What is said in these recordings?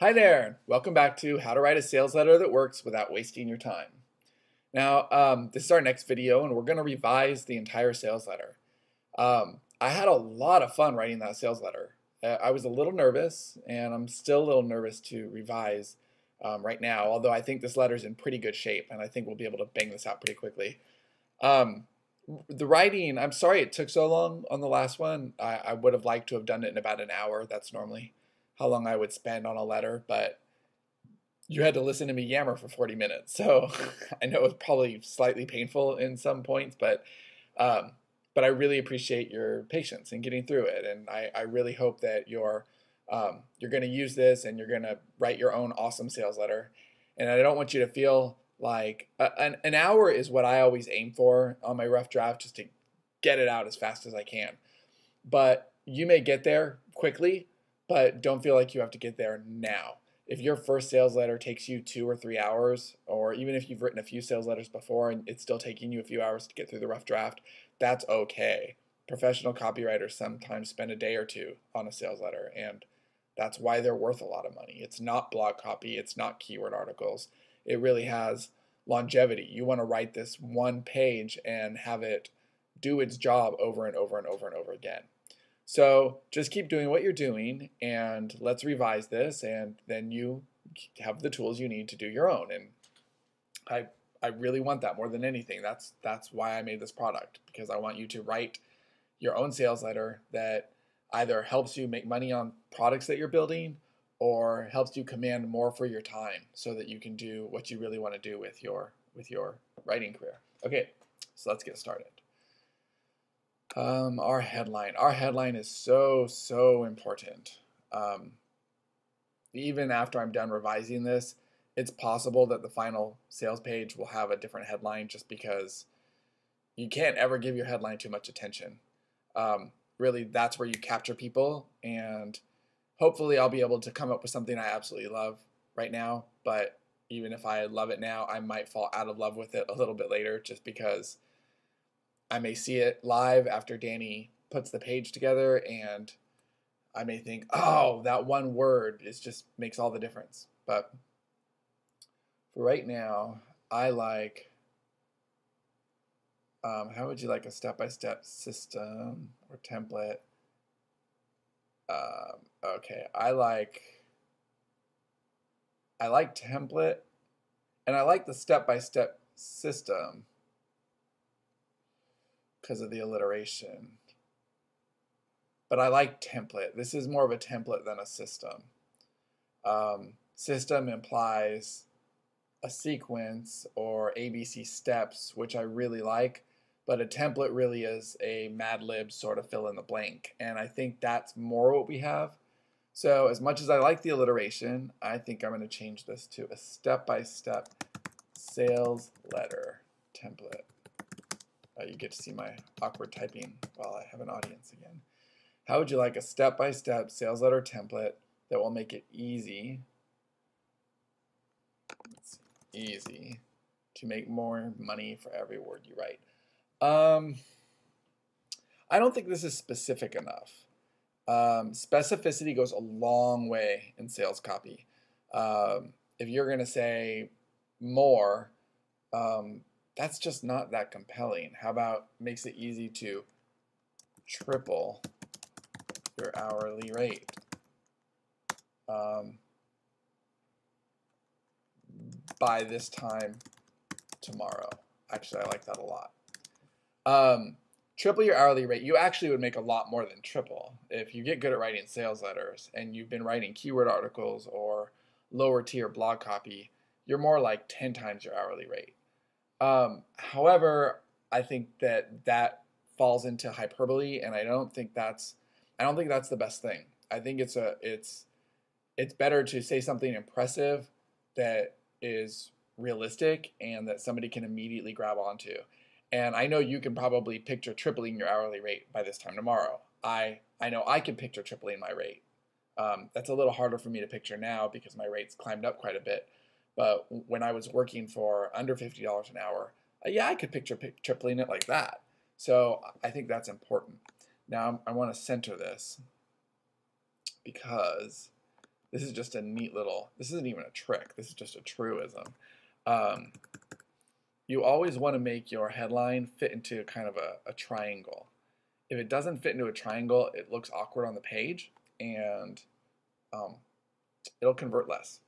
Hi there! Welcome back to How to Write a Sales Letter That Works Without Wasting Your Time. Now, this is our next video, and we're going to revise the entire sales letter. I had a lot of fun writing that sales letter. I was a little nervous, and I'm still a little nervous to revise right now, although I think this letter's in pretty good shape, and I think we'll be able to bang this out pretty quickly. The writing, I'm sorry it took so long on the last one. I would have liked to have done it in about an hour. That's normally how long I would spend on a letter, but you had to listen to me yammer for 40 minutes. So I know it's probably slightly painful in some points, um, but I really appreciate your patience in getting through it. And I really hope that you're going to use this and you're going to write your own awesome sales letter. And I don't want you to feel like an hour is what I always aim for on my rough draft, just to get it out as fast as I can. But you may get there quickly, but don't feel like you have to get there now. If your first sales letter takes you 2 or 3 hours, or even if you've written a few sales letters before and it's still taking you a few hours to get through the rough draft, that's okay. Professional copywriters sometimes spend a day or two on a sales letter, and that's why they're worth a lot of money. It's not blog copy, it's not keyword articles. It really has longevity. You want to write this one page and have it do its job over and over and over and over again. So just keep doing what you're doing, and let's revise this, and then you have the tools you need to do your own. And I really want that more than anything. That's why I made this product, because I want you to write your own sales letter that either helps you make money on products that you're building or helps you command more for your time so that you can do what you really want to do with your writing career. Okay, so let's get started. Our headline. Our headline is so important. Even after I'm done revising this, it's possible that the final sales page will have a different headline, just because you can't ever give your headline too much attention. Really, that's where you capture people, and hopefully I'll be able to come up with something I absolutely love right now, but even if I love it now, I might fall out of love with it a little bit later, just because I may see it live after Danny puts the page together, and I may think, oh, that one word just makes all the difference. But for right now, I like, how would you like a step-by-step system or template? Okay, I like template, and I like the step-by-step system because of the alliteration. But I like template. This is more of a template than a system. System implies a sequence or ABC steps, which I really like, but a template really is a Mad Lib sort of fill in the blank, and I think that's more what we have. So as much as I like the alliteration, I think I'm going to change this to a step-by-step sales letter template. You get to see my awkward typing while I have an audience again. How would you like a step-by-step sales letter template that will make it easy to make more money for every word you write? I don't think this is specific enough. Specificity goes a long way in sales copy. If you're going to say more, that's just not that compelling. How about makes it easy to triple your hourly rate? By this time tomorrow. Actually, I like that a lot. Triple your hourly rate. You actually would make a lot more than triple. If you get good at writing sales letters and you've been writing keyword articles or lower tier blog copy, you're more like 10 times your hourly rate. However, I think that falls into hyperbole, and I don't think that's the best thing. I think it's better to say something impressive that is realistic and that somebody can immediately grab onto. And I know you can probably picture tripling your hourly rate by this time tomorrow. I know I can picture tripling my rate. That's a little harder for me to picture now because my rate's climbed up quite a bit. But when I was working for under $50 an hour, yeah, I could picture tripling it like that. So I think that's important. Now I want to center this because This is just a neat little, this isn't even a trick, this is just a truism. Um, you always want to make your headline fit into kind of a triangle. If it doesn't fit into a triangle, it looks awkward on the page, and um, it'll convert less.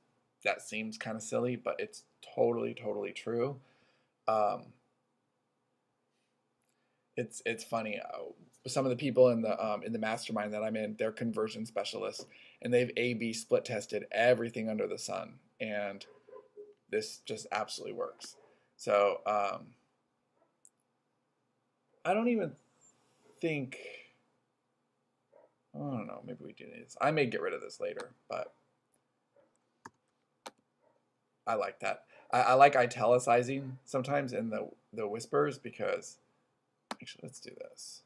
That seems kind of silly, but it's totally, totally true. Um, it's funny. Some of the people in the mastermind that I'm in, they're conversion specialists, and they've A/B split tested everything under the sun, and this just absolutely works. So I don't even think. I don't know. Maybe we do need this. I may get rid of this later, but I like that. I like italicizing sometimes in the whispers because actually let's do this.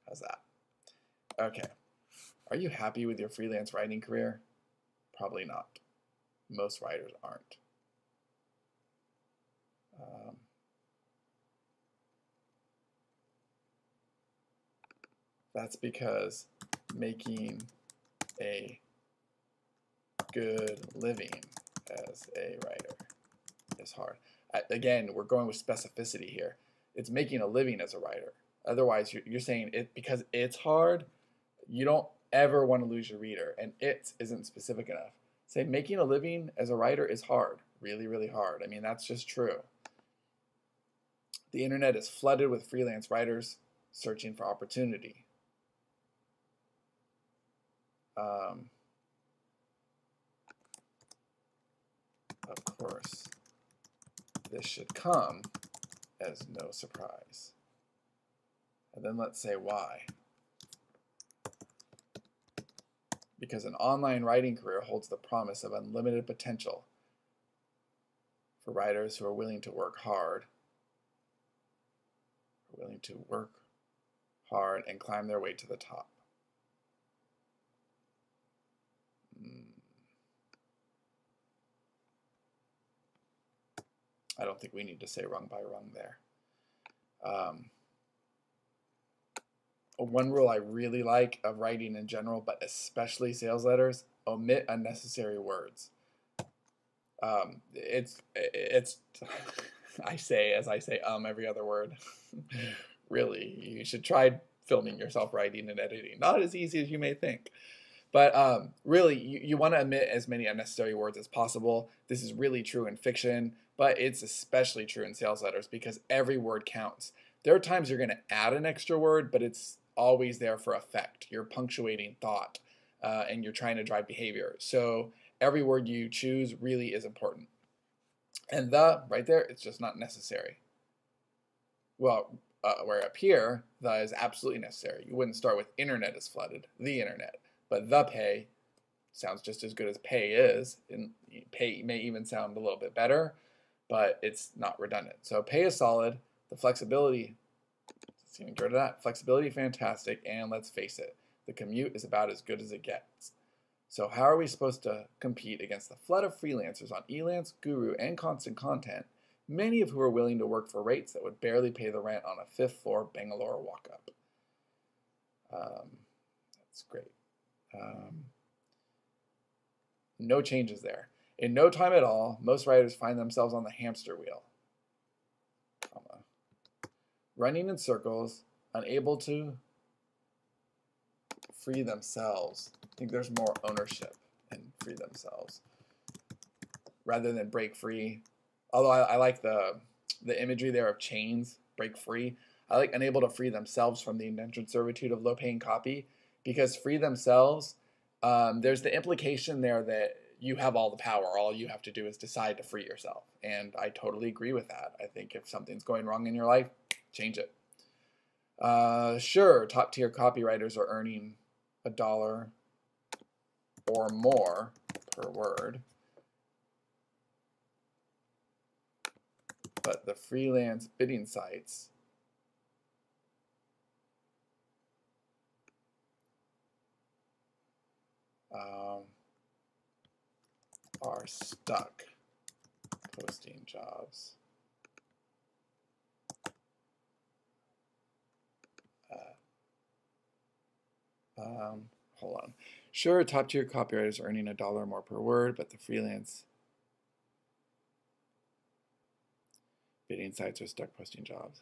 How's that? Okay. Are you happy with your freelance writing career? Probably not. Most writers aren't. That's because making a good living as a writer is hard. Again, we're going with specificity here. It's making a living as a writer. Otherwise, you're saying it because it's hard. You don't ever want to lose your reader, and it isn't specific enough. Say making a living as a writer is hard, really, really hard. I mean, that's just true. The internet is flooded with freelance writers searching for opportunity. Of course, this should come as no surprise. And then let's say why. Because an online writing career holds the promise of unlimited potential for writers who are willing to work hard, and climb their way to the top. I don't think we need to say rung by rung there. One rule I really like of writing in general, but especially sales letters, omit unnecessary words. It's I say every other word. Really, you should try filming yourself writing and editing. Not as easy as you may think. But really, you want to omit as many unnecessary words as possible. This is really true in fiction, but it's especially true in sales letters because every word counts. There are times you're going to add an extra word, but it's always there for effect. You're punctuating thought, and you're trying to drive behavior. So every word you choose really is important. And the, right there, it's just not necessary. Well, where up here, the is absolutely necessary. You wouldn't start with internet is flooded, the internet. But the pay sounds just as good as pay is, and pay may even sound a little bit better, but it's not redundant. So pay is solid. The flexibility, let's even go to that. Flexibility, fantastic, and let's face it, the commute is about as good as it gets. So how are we supposed to compete against the flood of freelancers on Elance, Guru, and Constant Content, many of who are willing to work for rates that would barely pay the rent on a fifth-floor Bangalore walk-up? That's great. No changes there. In no time at all, most writers find themselves on the hamster wheel, running in circles, unable to free themselves. I think there's more ownership in free themselves rather than break free. Although I like the imagery there of chains, break free. I like unable to free themselves from the indentured servitude of low-paying copy, because free themselves, there's the implication there that you have all the power. All you have to do is decide to free yourself. And I totally agree with that. I think if something's going wrong in your life, change it. Sure, top-tier copywriters are earning $1 or more per word. But the freelance bidding sites are stuck posting jobs hold on. Sure, top tier copywriters are earning $1 or more per word, but the freelance bidding sites are stuck posting jobs.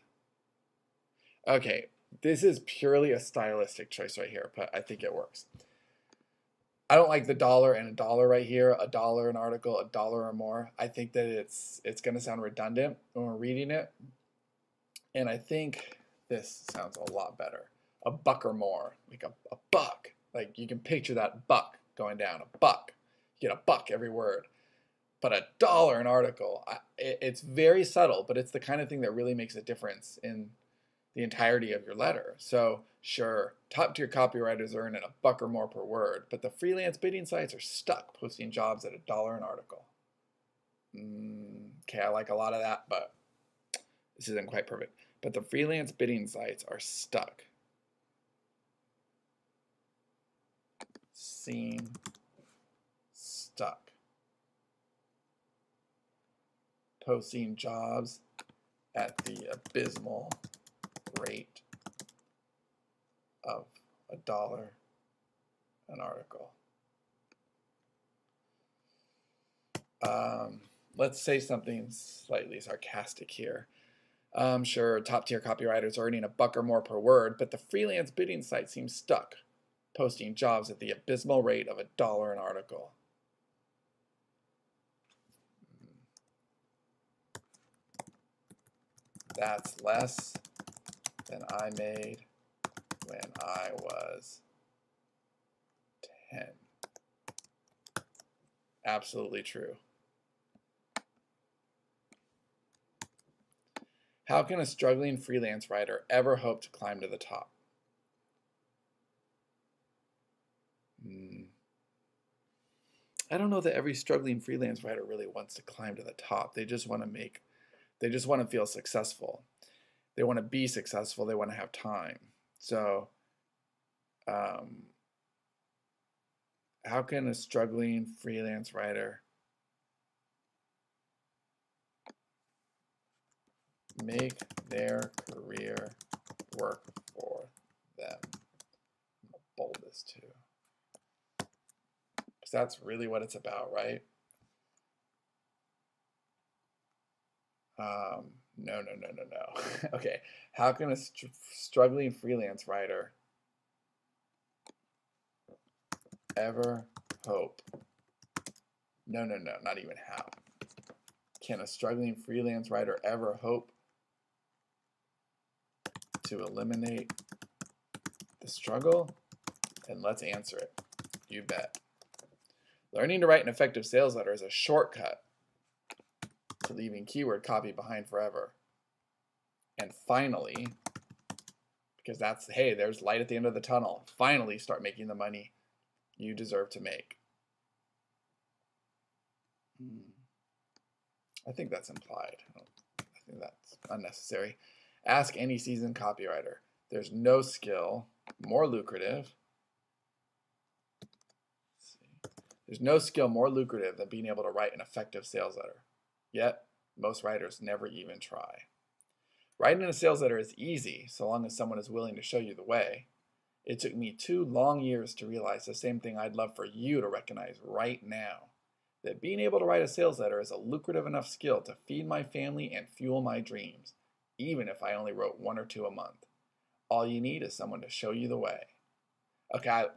Okay, this is purely a stylistic choice right here, but I think it works. I don't like the dollar and $1 right here, $1 an article, $1 or more. I think that it's going to sound redundant when we're reading it. And I think this sounds a lot better. A buck or more, like a buck. Like you can picture that buck going down, a buck. You get a buck every word. But $1 an article, it's very subtle, but it's the kind of thing that really makes a difference in the entirety of your letter. So sure, top tier copywriters earn a buck or more per word, but the freelance bidding sites are stuck posting jobs at $1 an article. Okay, I like a lot of that, but this isn't quite perfect. But the freelance bidding sites are stuck. Seem stuck. Posting jobs at the abysmal rate of $1 an article. Let's say something slightly sarcastic here. Sure, top tier copywriters are earning a buck or more per word, but the freelance bidding site seems stuck, posting jobs at the abysmal rate of $1 an article. That's less than I made when I was 10. Absolutely true. How can a struggling freelance writer ever hope to climb to the top? I don't know that every struggling freelance writer really wants to climb to the top. They just want to feel successful. They want to be successful. They want to have time. So, how can a struggling freelance writer make their career work for them? I'm gonna bold this too, because that's really what it's about, right? No. Okay, how can a struggling freelance writer ever hope? No, not even how. Can a struggling freelance writer ever hope to eliminate the struggle? And let's answer it. You bet. Learning to write an effective sales letter is a shortcut to leaving keyword copy behind forever. And finally, because that's, hey, there's light at the end of the tunnel, finally start making the money you deserve to make. I think that's implied. I think that's unnecessary. Ask any seasoned copywriter. There's no skill more lucrative. There's no skill more lucrative than being able to write an effective sales letter. Yet, most writers never even try. Writing a sales letter is easy so long as someone is willing to show you the way. It took me 2 long years to realize the same thing I'd love for you to recognize right now. That being able to write a sales letter is a lucrative enough skill to feed my family and fuel my dreams, even if I only wrote 1 or 2 a month. All you need is someone to show you the way. Okay, I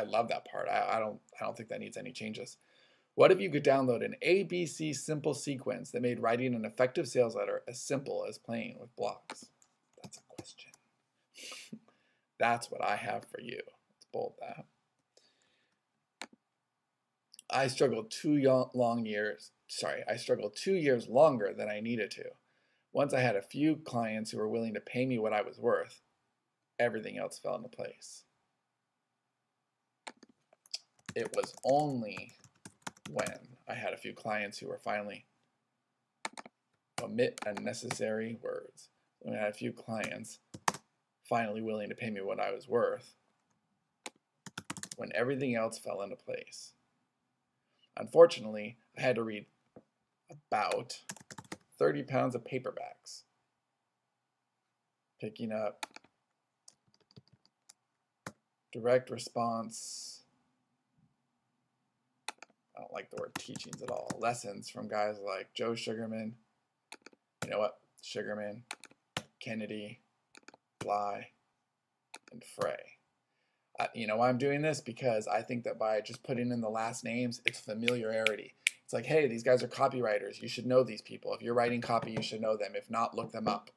love that part. I don't think that needs any changes. What if you could download an ABC simple sequence that made writing an effective sales letter as simple as playing with blocks? That's a question. That's what I have for you. Let's bold that. I struggled 2 years longer than I needed to. Once I had a few clients who were willing to pay me what I was worth, everything else fell into place. It was only when I had a few clients who were finally, omit unnecessary words, when I had a few clients finally willing to pay me what I was worth, when everything else fell into place. Unfortunately, I had to read about 30 pounds of paperbacks, direct response. I don't like the word teachings at all. Lessons from guys like Joe Sugarman. You know what? Sugarman, Kennedy, Bly, and Frey. You know why I'm doing this? Because I think that by just putting in the last names, it's familiarity. It's like, hey, these guys are copywriters. You should know these people. If you're writing copy, you should know them. If not, look them up.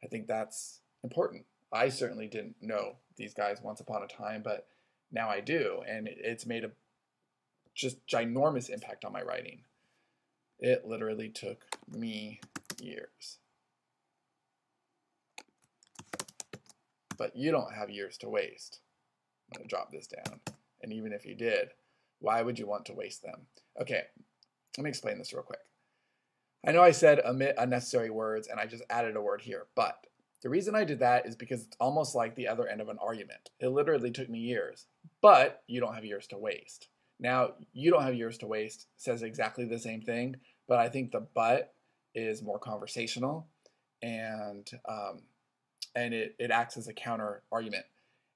I think that's important. I certainly didn't know these guys once upon a time, but now I do. And it's made a just ginormous impact on my writing. It literally took me years. But you don't have years to waste. I'm going to drop this down. And even if you did, why would you want to waste them? Okay, let me explain this real quick. I know I said omit unnecessary words and I just added a word here, but the reason I did that is because it's almost like the other end of an argument. It literally took me years, but you don't have years to waste. Now, you don't have years to waste says exactly the same thing, but I think the but is more conversational and it acts as a counter argument.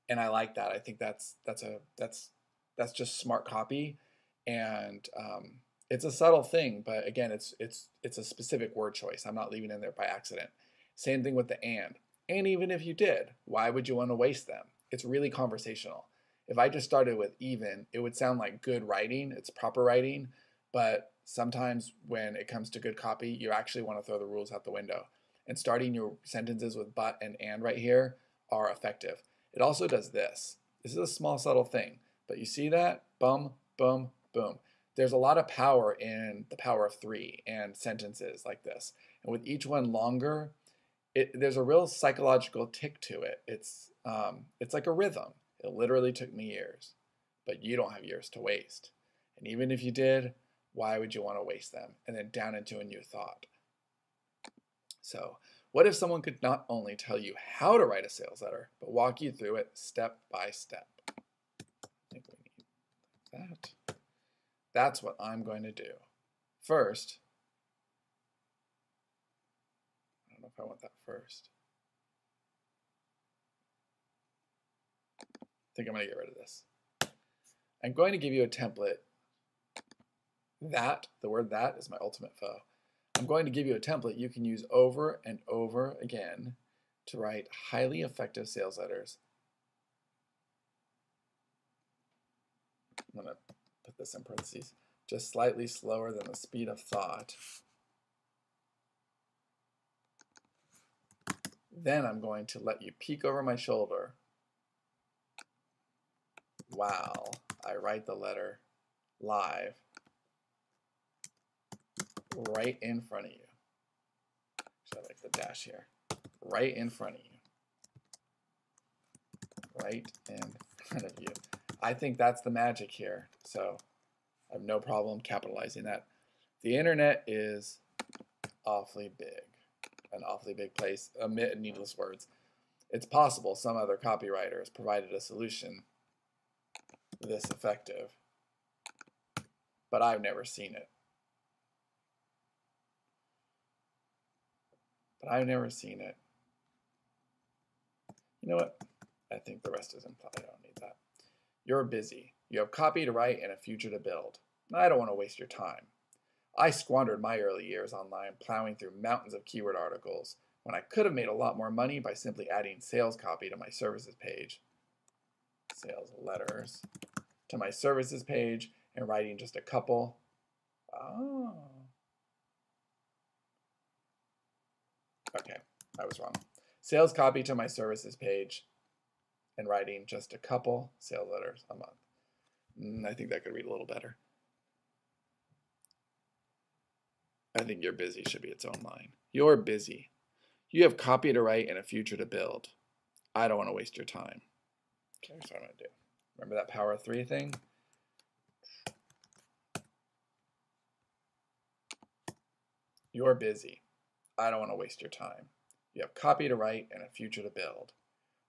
And I like that. I think that's just smart copy, and it's a subtle thing, but again, it's a specific word choice. I'm not leaving it in there by accident. Same thing with the and. And even if you did, why would you want to waste them? It's really conversational. If I just started with even, it would sound like good writing. It's proper writing, but sometimes when it comes to good copy, you actually want to throw the rules out the window. And starting your sentences with but and right here are effective. It also does this. This is a small, subtle thing, but you see that? Boom, boom, boom. There's a lot of power in the power of three and sentences like this. And with each one longer, there's a real psychological tick to it. It's like a rhythm. It literally took me years, but you don't have years to waste. And even if you did, why would you want to waste them? And then down into a new thought. So what if someone could not only tell you how to write a sales letter, but walk you through it step by step? I think we need that. That's what I'm going to do. First, I don't know if I want that first. I think I'm going to get rid of this. I'm going to give you a template. That, the word that is my ultimate foe. I'm going to give you a template you can use over and over again to write highly effective sales letters. I'm going to put this in parentheses. Just slightly slower than the speed of thought. Then I'm going to let you peek over my shoulder while I write the letter live right in front of you. So I like the dash here. Right in front of you. Right in front of you. I think that's the magic here. So I have no problem capitalizing that. The internet is awfully big. An awfully big place. Omit needless words. It's possible some other copywriters provided a solution this effective, but I've never seen it. You know what? I think the rest is implied. I don't need that. You're busy. You have copy to write and a future to build. I don't want to waste your time. I squandered my early years online plowing through mountains of keyword articles when I could have made a lot more money by simply adding sales copy to my services page. Sales letters to my services page and writing just a couple. Oh. Okay, I was wrong. Sales copy to my services page and writing just a couple sales letters a month. I think that could read a little better. I think you're busy should be its own line. You're busy. You have copy to write and a future to build. I don't want to waste your time. Okay, here's what I'm going to do. Remember that power of three thing? You're busy. I don't want to waste your time. You have copy to write and a future to build.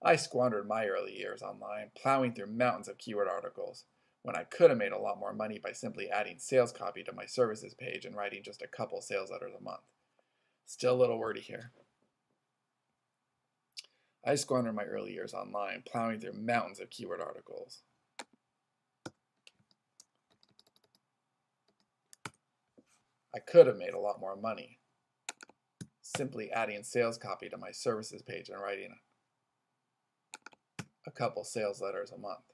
I squandered my early years online plowing through mountains of keyword articles when I could have made a lot more money by simply adding sales copy to my services page and writing just a couple sales letters a month. Still a little wordy here. I squandered my early years online, plowing through mountains of keyword articles. I could have made a lot more money simply adding sales copy to my services page and writing a couple sales letters a month.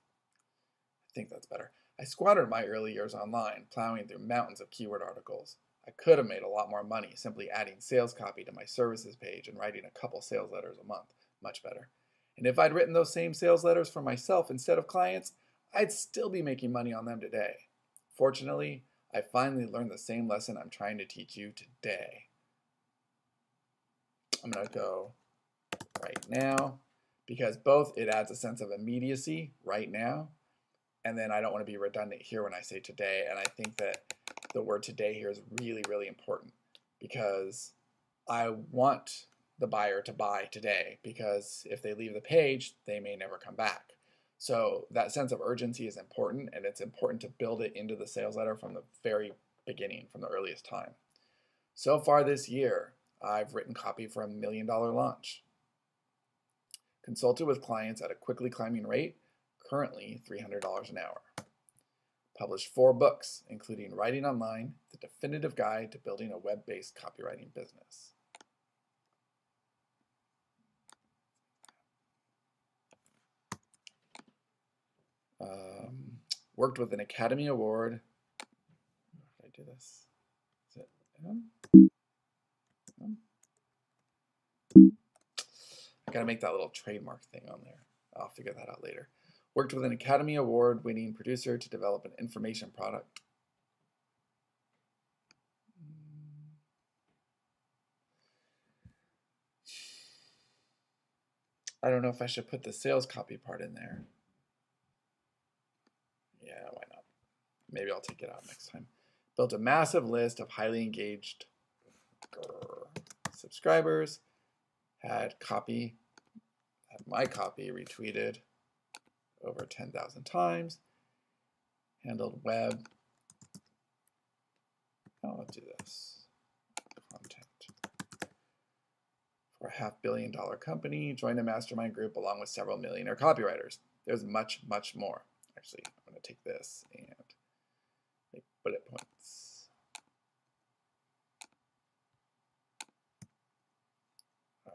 I think that's better. I squandered my early years online, plowing through mountains of keyword articles. I could have made a lot more money simply adding sales copy to my services page and writing a couple sales letters a month. Much better. And if I'd written those same sales letters for myself instead of clients, I'd still be making money on them today. Fortunately, I finally learned the same lesson I'm trying to teach you today. I'm going to go right now because both it adds a sense of immediacy right now, and then I don't want to be redundant here when I say today, and I think that the word today here is really, really important because I want the buyer to buy today because if they leave the page, they may never come back. So that sense of urgency is important, and it's important to build it into the sales letter from the very beginning, from the earliest time. So far this year, I've written copy for $1 million launch. Consulted with clients at a quickly climbing rate, currently $300 an hour. Published 4 books, including Writing Online, The Definitive Guide to Building a Web-Based Copywriting Business. Worked with an Academy Award. How did I do this? Is it I gotta make that little trademark thing on there. I'll figure that out later. Worked with an Academy Award winning producer to develop an information product. I don't know if I should put the sales copy part in there. Yeah, why not? Maybe I'll take it out next time. Built a massive list of highly engaged subscribers. Had my copy retweeted over 10,000 times. Handled web. Oh, let's do this. Content. For a $500 million company, joined a mastermind group along with several millionaire copywriters. There's much, much more. Actually, I'm going to take this and make bullet points. Now.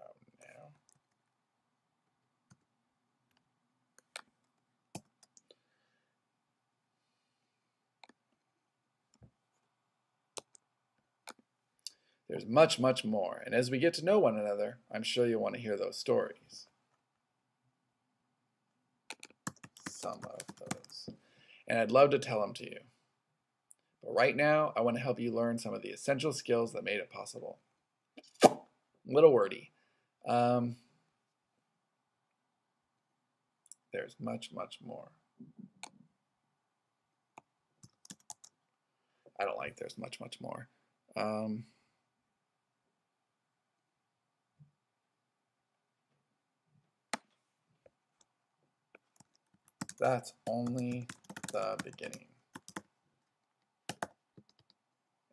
There's much, much more. And as we get to know one another, I'm sure you'll want to hear those stories. Some of those. And I'd love to tell them to you. But right now, I want to help you learn some of the essential skills that made it possible. A little wordy. There's much, much more. I don't like there's much, much more. That's only the beginning.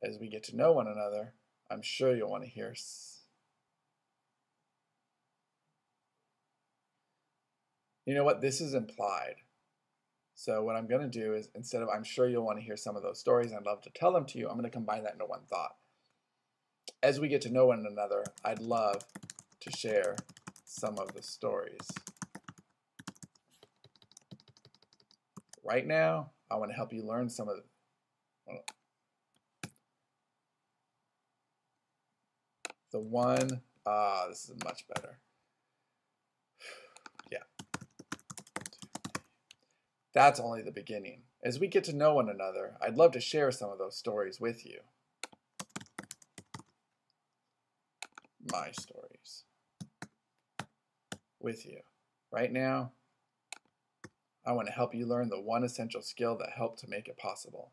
As we get to know one another, I'm sure you'll want to hear. You know what? This is implied. So what I'm going to do is, instead of I'm sure you'll want to hear some of those stories, I'd love to tell them to you, I'm going to combine that into one thought. As we get to know one another, I'd love to share some of the stories. Right now, I want to help you learn some of the one. This is much better. Yeah. That's only the beginning. As we get to know one another, I'd love to share some of those stories with you. My stories. With you. Right now, I want to help you learn the one essential skill that helped to make it possible.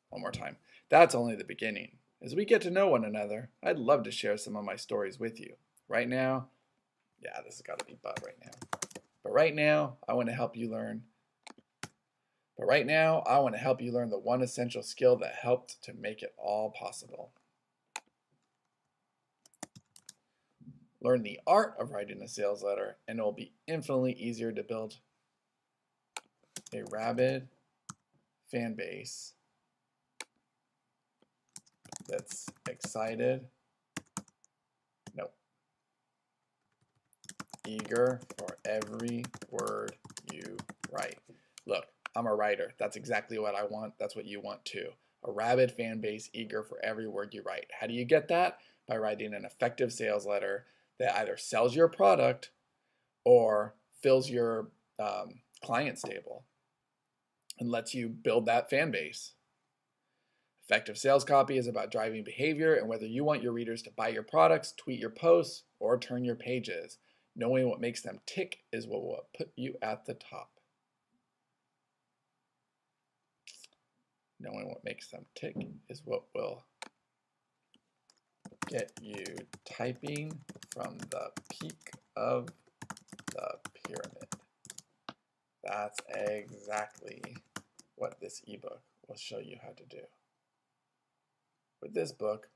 One more time. That's only the beginning. As we get to know one another, I'd love to share some of my stories with you. Right now, yeah, this has got to be but right now. But right now, I want to help you learn. But right now, I want to help you learn the one essential skill that helped to make it all possible. Learn the art of writing a sales letter, and it will be infinitely easier to build a rabid fan base that's excited, no, eager for every word you write. Look, I'm a writer. That's exactly what I want. That's what you want too. A rabid fan base eager for every word you write. How do you get that? By writing an effective sales letter that either sells your product or fills your client stable and lets you build that fan base. Effective sales copy is about driving behavior and whether you want your readers to buy your products, tweet your posts, or turn your pages. Knowing what makes them tick is what will put you at the top. Knowing what makes them tick is what will get you typing from the peak of the pyramid. That's exactly what this ebook will show you how to do. With this book,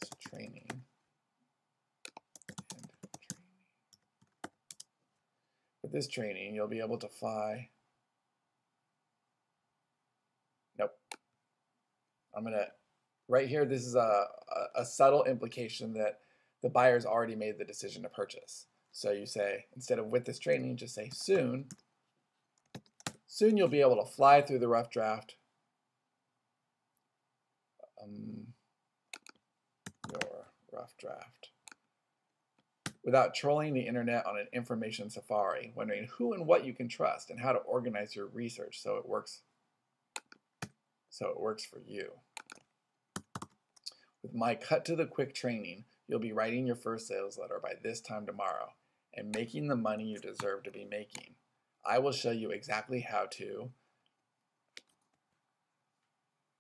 this training, with this training, you'll be able to fly. Nope. I'm gonna, right here, this is a subtle implication that the buyer's already made the decision to purchase. So you say, instead of with this training, just say soon. Soon you'll be able to fly through the rough draft. Your rough draft. Without trolling the internet on an information safari, wondering who and what you can trust and how to organize your research so it works for you. With my cut to the quick training, you'll be writing your first sales letter by this time tomorrow and making the money you deserve to be making. I will show you exactly how to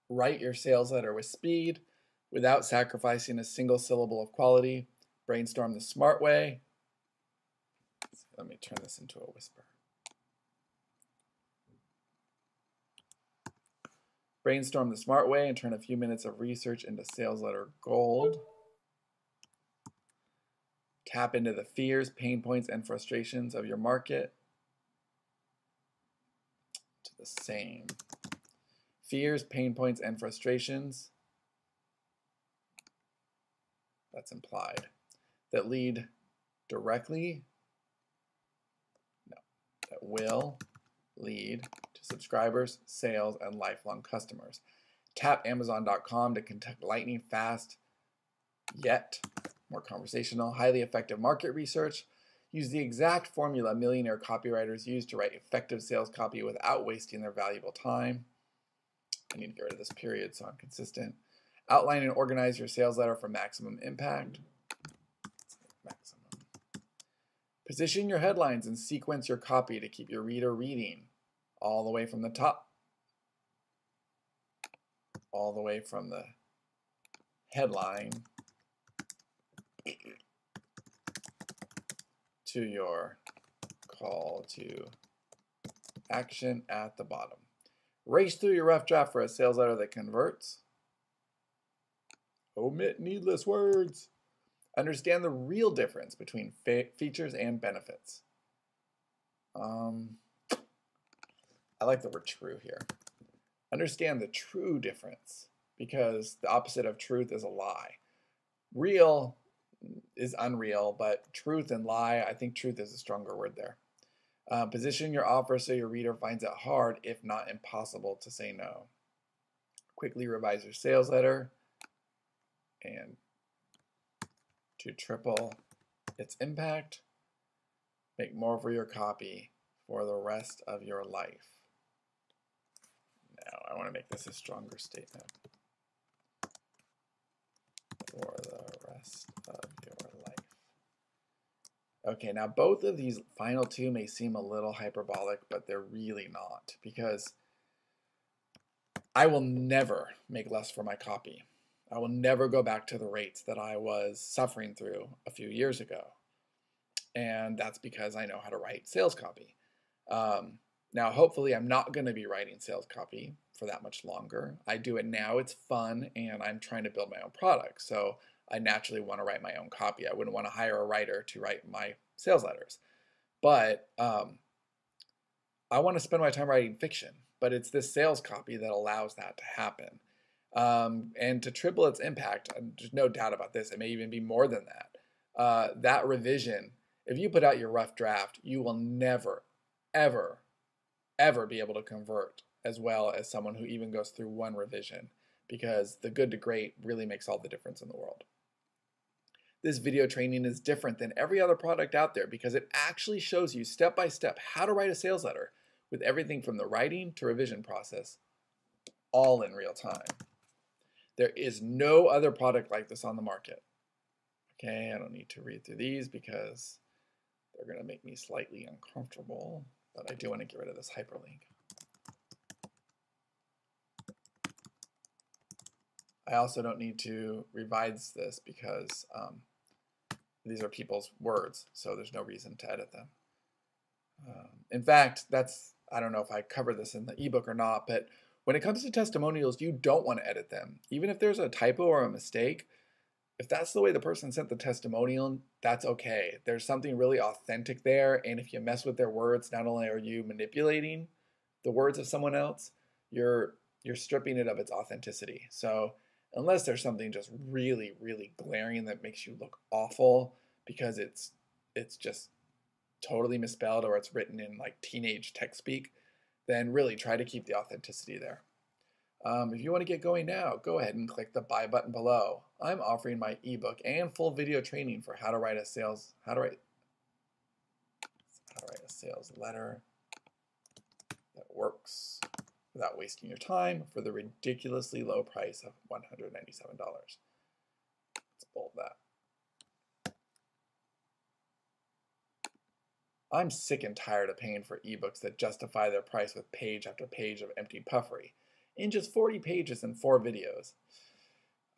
write your sales letter with speed without sacrificing a single syllable of quality. Brainstorm the smart way. Let me turn this into a whisper. Brainstorm the smart way and turn a few minutes of research into sales letter gold. Tap into the fears, pain points, and frustrations of your market. To the same. Fears, pain points, and frustrations. That's implied. That lead directly, no, that will lead to subscribers, sales, and lifelong customers. Tap Amazon.com to conduct lightning fast, yet more conversational, highly effective market research. Use the exact formula millionaire copywriters use to write effective sales copy without wasting their valuable time. I need to get rid of this period so I'm consistent. Outline and organize your sales letter for maximum impact. Maximum. Position your headlines and sequence your copy to keep your reader reading all the way from the top, all the way from the headline to your call to action at the bottom. Race through your rough draft for a sales letter that converts. Omit needless words. Understand the real difference between features and benefits. I like the word true here. Understand the true difference because the opposite of truth is a lie. Real is unreal, but truth and lie, I think truth is a stronger word there. Position your offer so your reader finds it hard, if not impossible, to say no. Quickly revise your sales letter and to triple its impact, make more for your copy for the rest of your life. Now, I want to make this a stronger statement. For the rest of your life. Okay, now both of these final two may seem a little hyperbolic, but they're really not, because I will never make less for my copy. I will never go back to the rates that I was suffering through a few years ago. And that's because I know how to write sales copy. Now, hopefully, I'm not going to be writing sales copy for that much longer. I do it now. It's fun, and I'm trying to build my own product. So I naturally want to write my own copy. I wouldn't want to hire a writer to write my sales letters. But I want to spend my time writing fiction. But it's this sales copy that allows that to happen. And to triple its impact, there's no doubt about this, it may even be more than that. That revision, if you put out your rough draft, you will never, ever, ever be able to convert as well as someone who even goes through one revision, because the good to great really makes all the difference in the world. This video training is different than every other product out there because it actually shows you step by step how to write a sales letter with everything from the writing to revision process, all in real time. There is no other product like this on the market. Okay, I don't need to read through these because they're going to make me slightly uncomfortable, but I do want to get rid of this hyperlink. I also don't need to revise this because these are people's words, so there's no reason to edit them. In fact, I don't know if I covered this in the ebook or not, but when it comes to testimonials, you don't want to edit them. Even if there's a typo or a mistake, if that's the way the person sent the testimonial, that's okay. There's something really authentic there, and if you mess with their words, not only are you manipulating the words of someone else, you're stripping it of its authenticity. So unless there's something just really, really glaring that makes you look awful because it's just totally misspelled or it's written in like teenage text speak, then really try to keep the authenticity there. If you want to get going now, go ahead and click the buy button below. I'm offering my ebook and full video training for how to write a sales letter that works without wasting your time for the ridiculously low price of $197. Let's bold that. I'm sick and tired of paying for ebooks that justify their price with page after page of empty puffery in just 40 pages and 4 videos.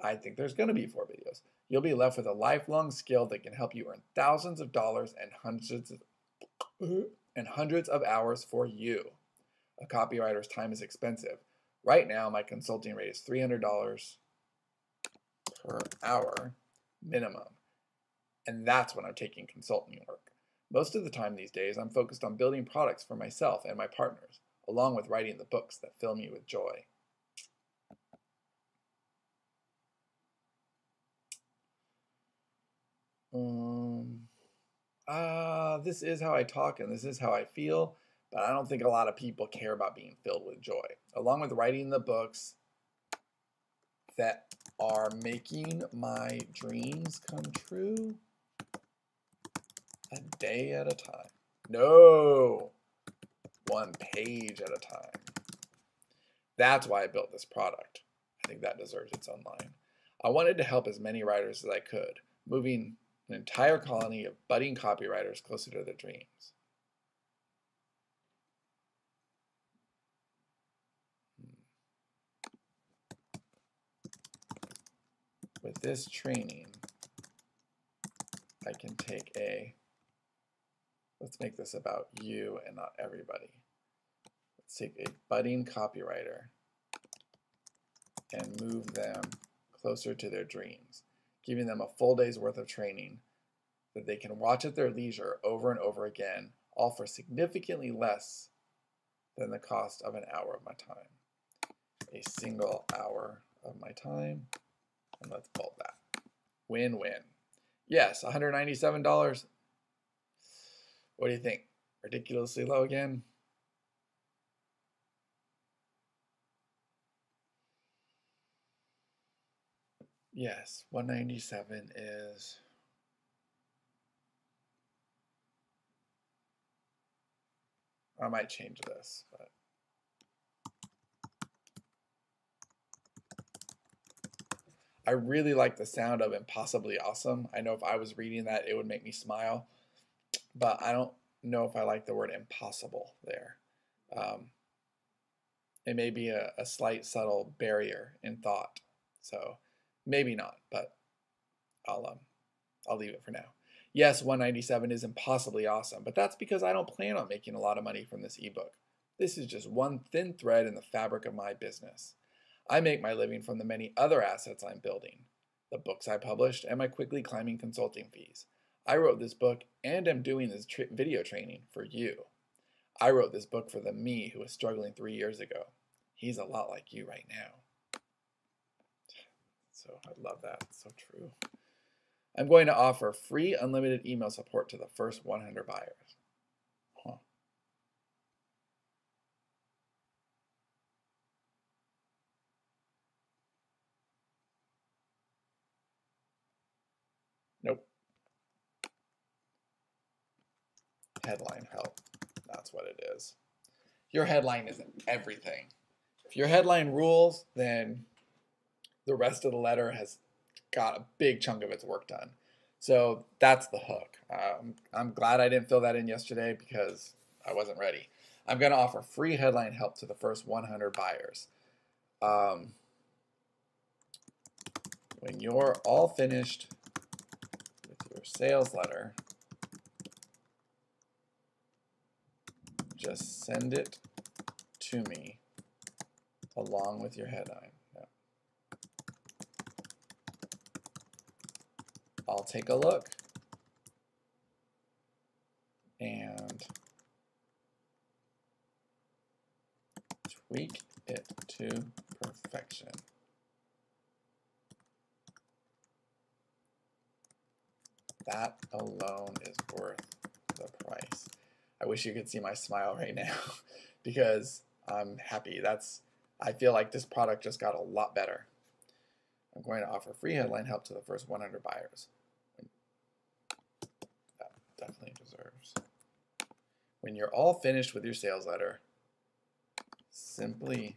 I think there's going to be 4 videos. You'll be left with a lifelong skill that can help you earn thousands of dollars and hundreds of hours for you. A copywriter's time is expensive. Right now, my consulting rate is $300 per hour minimum, and that's when I'm taking consulting work. Most of the time these days, I'm focused on building products for myself and my partners, along with writing the books that fill me with joy. This is how I talk and this is how I feel, but I don't think a lot of people care about being filled with joy. Along with writing the books that are making my dreams come true, a day at a time. No, 1 page at a time. That's why I built this product. I think that deserves its own line. I wanted to help as many writers as I could, moving an entire colony of budding copywriters closer to their dreams. With this training, I can take let's make this about you and not everybody. Let's take a budding copywriter and move them closer to their dreams, giving them a full day's worth of training that they can watch at their leisure over and over again, all for significantly less than the cost of an hour of my time. A single hour of my time, and let's bold that. Win-win. Yes, $197. What do you think? Ridiculously low again? Yes, 197 is... I might change this, but... I really like the sound of impossibly awesome. I know if I was reading that, it would make me smile, but I don't know if I like the word impossible there. It may be a slight subtle barrier in thought, so maybe not, but I'll leave it for now. Yes, 197 is impossibly awesome, but that's because I don't plan on making a lot of money from this ebook. This is just one thin thread in the fabric of my business. I make my living from the many other assets I'm building. the books I published, and my quickly climbing consulting fees. I wrote this book and am doing this video training for you. I wrote this book for the me who was struggling 3 years ago. He's a lot like you right now. So I love that. It's so true. I'm going to offer free unlimited email support to the first 100 buyers. Huh. Nope. Headline help. That's what it is. Your headline isn't everything. If your headline rules, then the rest of the letter has got a big chunk of its work done. So that's the hook. I'm glad I didn't fill that in yesterday because I wasn't ready. I'm going to offer free headline help to the first 100 buyers. When you're all finished with your sales letter, just send it to me along with your headline. Yeah. I'll take a look and tweak it to perfection. That alone is worth the price. I wish you could see my smile right now because I'm happy. I feel like this product just got a lot better. I'm going to offer free headline help to the first 100 buyers. That definitely deserves. When you're all finished with your sales letter, simply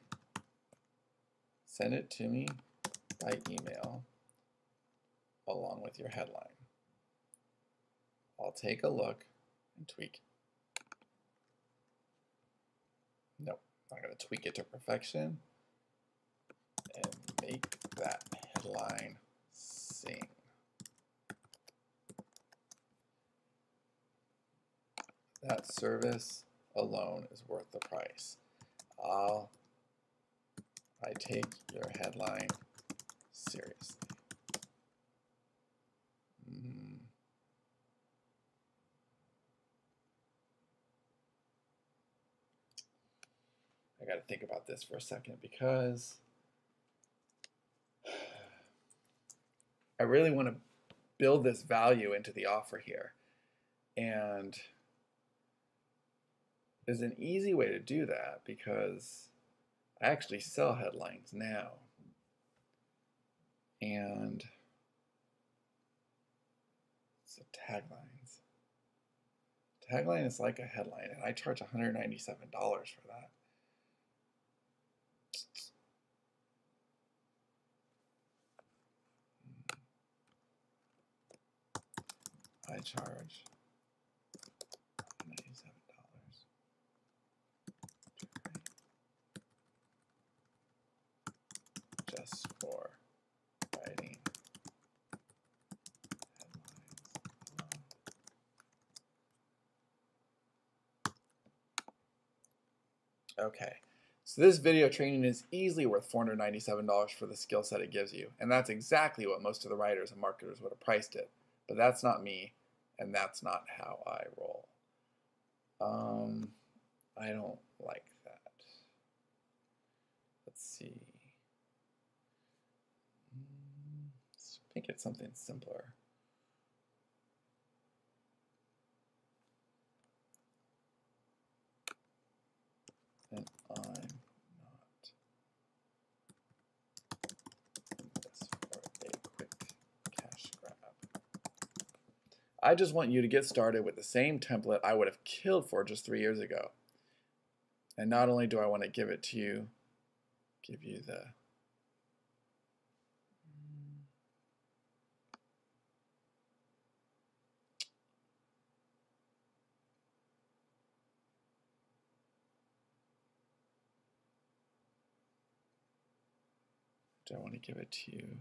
send it to me by email along with your headline. I'll take a look and tweak. Nope, I'm going to tweak it to perfection and make that headline sing. That service alone is worth the price. I take your headline seriously. I got to think about this for a second because I really want to build this value into the offer here. And there's an easy way to do that because I actually sell headlines now. And so taglines. Tagline is like a headline, and I charge $197 for that. I charge $97 just for writing headlines alone. Okay, so this video training is easily worth $497 for the skill set it gives you, and that's exactly what most of the writers and marketers would have priced it. But that's not me, and that's not how I roll. I don't like that. Let's see. Let's make it something simpler. And I'm not in this for a quick cash grab. I just want you to get started with the same template I would have killed for just 3 years ago. And not only do I want to give it to you, give you the I want to give it to you.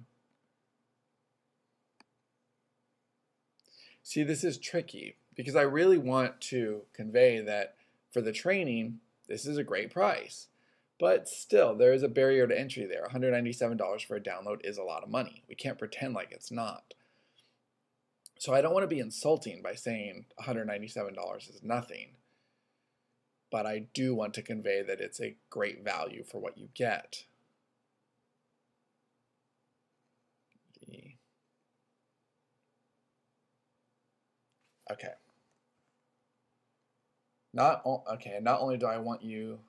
See, this is tricky because I really want to convey that for the training, this is a great price. But still, there is a barrier to entry there. $197 for a download is a lot of money. We can't pretend like it's not. So I don't want to be insulting by saying $197 is nothing, but I do want to convey that it's a great value for what you get. Okay. Not only do I want you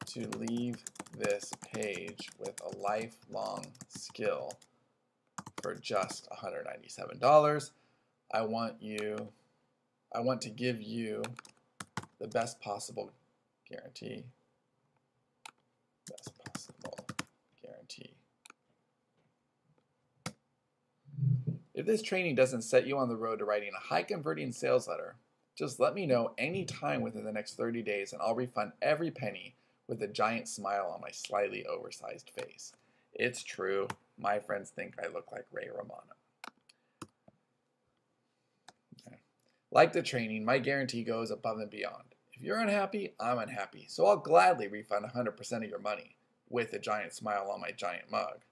to leave this page with a lifelong skill for just $197, I want to give you the best possible guarantee. Best possible guarantee. If this training doesn't set you on the road to writing a high converting sales letter, just let me know anytime within the next 30 days and I'll refund every penny with a giant smile on my slightly oversized face. It's true. My friends think I look like Ray Romano. Okay. Like the training, my guarantee goes above and beyond. If you're unhappy, I'm unhappy. So I'll gladly refund 100% of your money with a giant smile on my giant mug.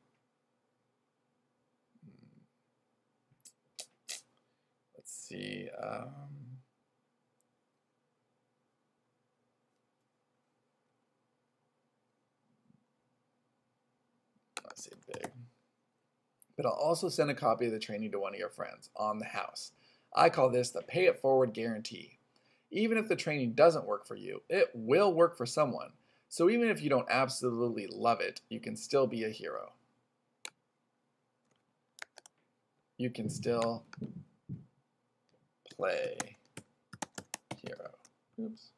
Let's see. Let's see, big. But I'll also send a copy of the training to one of your friends on the house. I call this the pay it forward guarantee. Even if the training doesn't work for you, it will work for someone. So even if you don't absolutely love it, you can still be a hero. You can still play hero. Oops.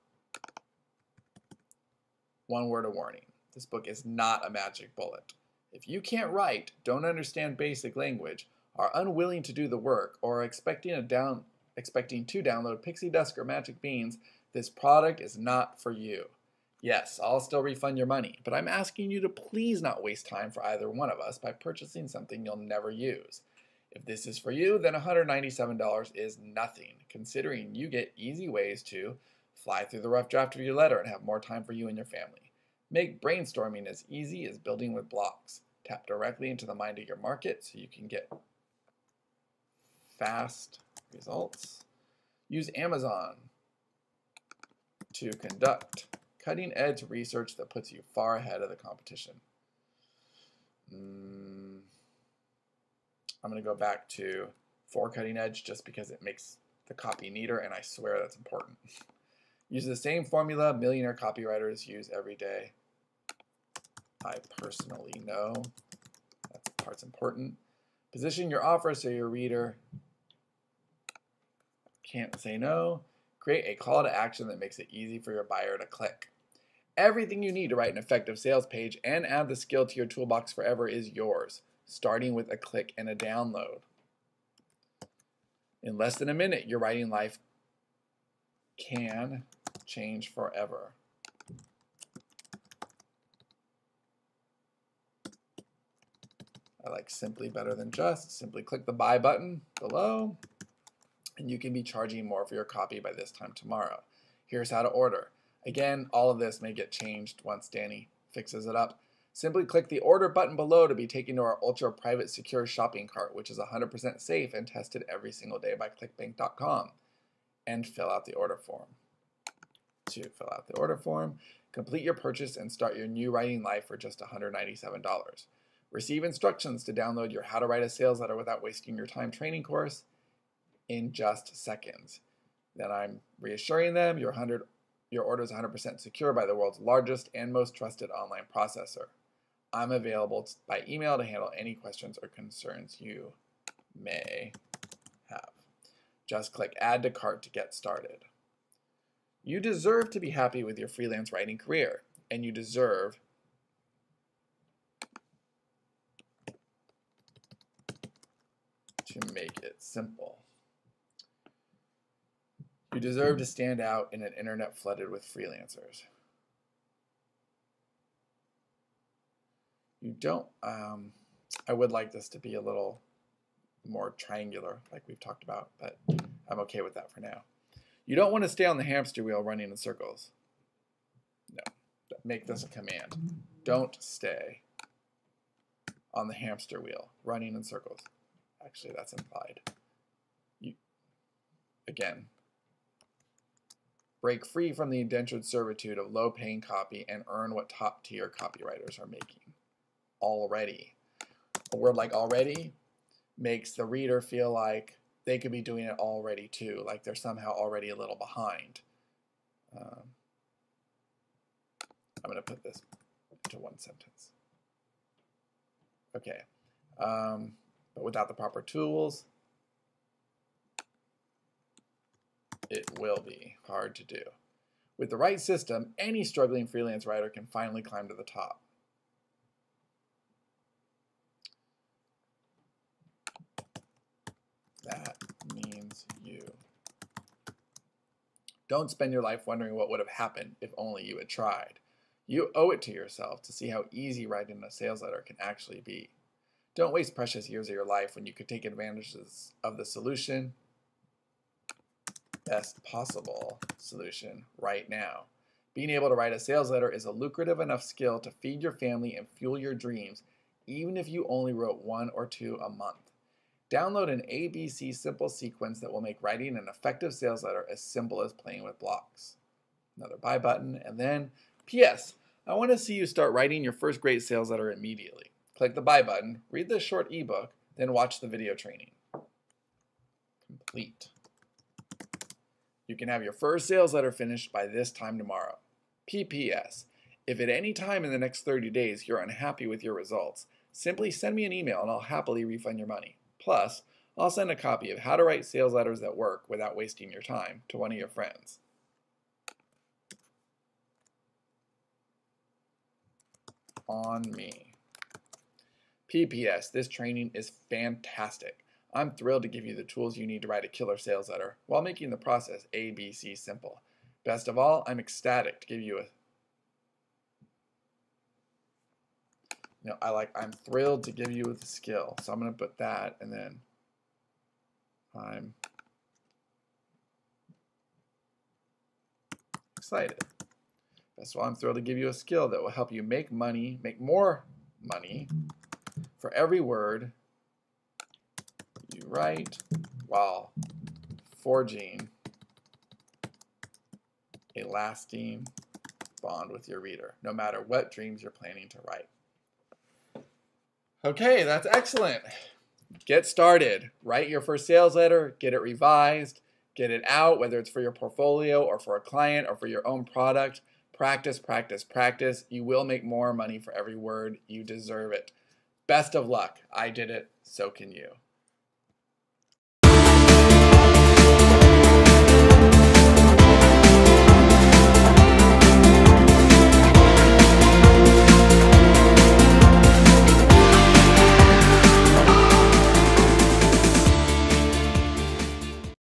One word of warning. This book is not a magic bullet. If you can't write, don't understand basic language, are unwilling to do the work, or are expecting to download Pixie Dust or Magic Beans, this product is not for you. Yes, I'll still refund your money, but I'm asking you to please not waste time for either one of us by purchasing something you'll never use. If this is for you, then $197 is nothing, considering you get easy ways to fly through the rough draft of your letter and have more time for you and your family. Make brainstorming as easy as building with blocks. Tap directly into the mind of your market so you can get fast results. Use Amazon to conduct cutting-edge research that puts you far ahead of the competition. I'm going to go back to for cutting edge just because it makes the copy neater, and I swear that's important. Use the same formula millionaire copywriters use every day. I personally know that part's important. Position your offer so your reader can't say no. Create a call to action that makes it easy for your buyer to click. Everything you need to write an effective sales page and add the skill to your toolbox forever is yours, starting with a click and a download. In less than a minute, your writing life can change forever. I like simply better than just. Simply click the buy button below, and you can be charging more for your copy by this time tomorrow. Here's how to order. Again, all of this may get changed once Danny fixes it up. Simply click the order button below to be taken to our ultra private secure shopping cart, which is 100% safe and tested every single day by clickbank.com, and fill out the order form. To fill out the order form, complete your purchase and start your new writing life for just $197. Receive instructions to download your How to Write a Sales Letter Without Wasting Your Time training course in just seconds. Then I'm reassuring them your order is 100% secure by the world's largest and most trusted online processor. I'm available by email to handle any questions or concerns you may have. Just click Add to Cart to get started. You deserve to be happy with your freelance writing career, and you deserve to make it simple. You deserve to stand out in an internet flooded with freelancers. You don't, I would like this to be a little more triangular like we've talked about, but I'm okay with that for now. You don't want to stay on the hamster wheel running in circles. make this a command. Don't stay on the hamster wheel, running in circles. Actually, that's implied. Again, break free from the indentured servitude of low-paying copy and earn what top-tier copywriters are making already. A word like already makes the reader feel like they could be doing it already too, like they're somehow already a little behind. I'm going to put this into one sentence. Okay, but without the proper tools, it will be hard to do. With the right system, any struggling freelance writer can finally climb to the top. That means you. Don't spend your life wondering what would have happened if only you had tried. You owe it to yourself to see how easy writing a sales letter can actually be. Don't waste precious years of your life when you could take advantages of the solution, best possible solution, right now. Being able to write a sales letter is a lucrative enough skill to feed your family and fuel your dreams, even if you only wrote 1 or 2 a month. Download an ABC simple sequence that will make writing an effective sales letter as simple as playing with blocks. Another buy button, and then, P.S. I want to see you start writing your first great sales letter immediately. Click the buy button, read this short ebook, then watch the video training. Complete. You can have your first sales letter finished by this time tomorrow. P.P.S. If at any time in the next 30 days you're unhappy with your results, simply send me an email and I'll happily refund your money. Plus, I'll send a copy of How to Write Sales Letters That Work Without Wasting Your Time to one of your friends. On me. P.P.S. This training is fantastic. I'm thrilled to give you the tools you need to write a killer sales letter while making the process ABC simple. Best of all, I'm ecstatic to give you I'm thrilled to give you the skill. So I'm going to put that, and then I'm excited. Best of all, I'm thrilled to give you a skill that will help you make more money for every word you write while forging a lasting bond with your reader, no matter what dreams you're planning to write. Okay, that's excellent. Get started. Write your first sales letter, get it revised, get it out, whether it's for your portfolio or for a client or for your own product. Practice, practice, practice. You will make more money for every word. You deserve it. Best of luck. I did it, so can you.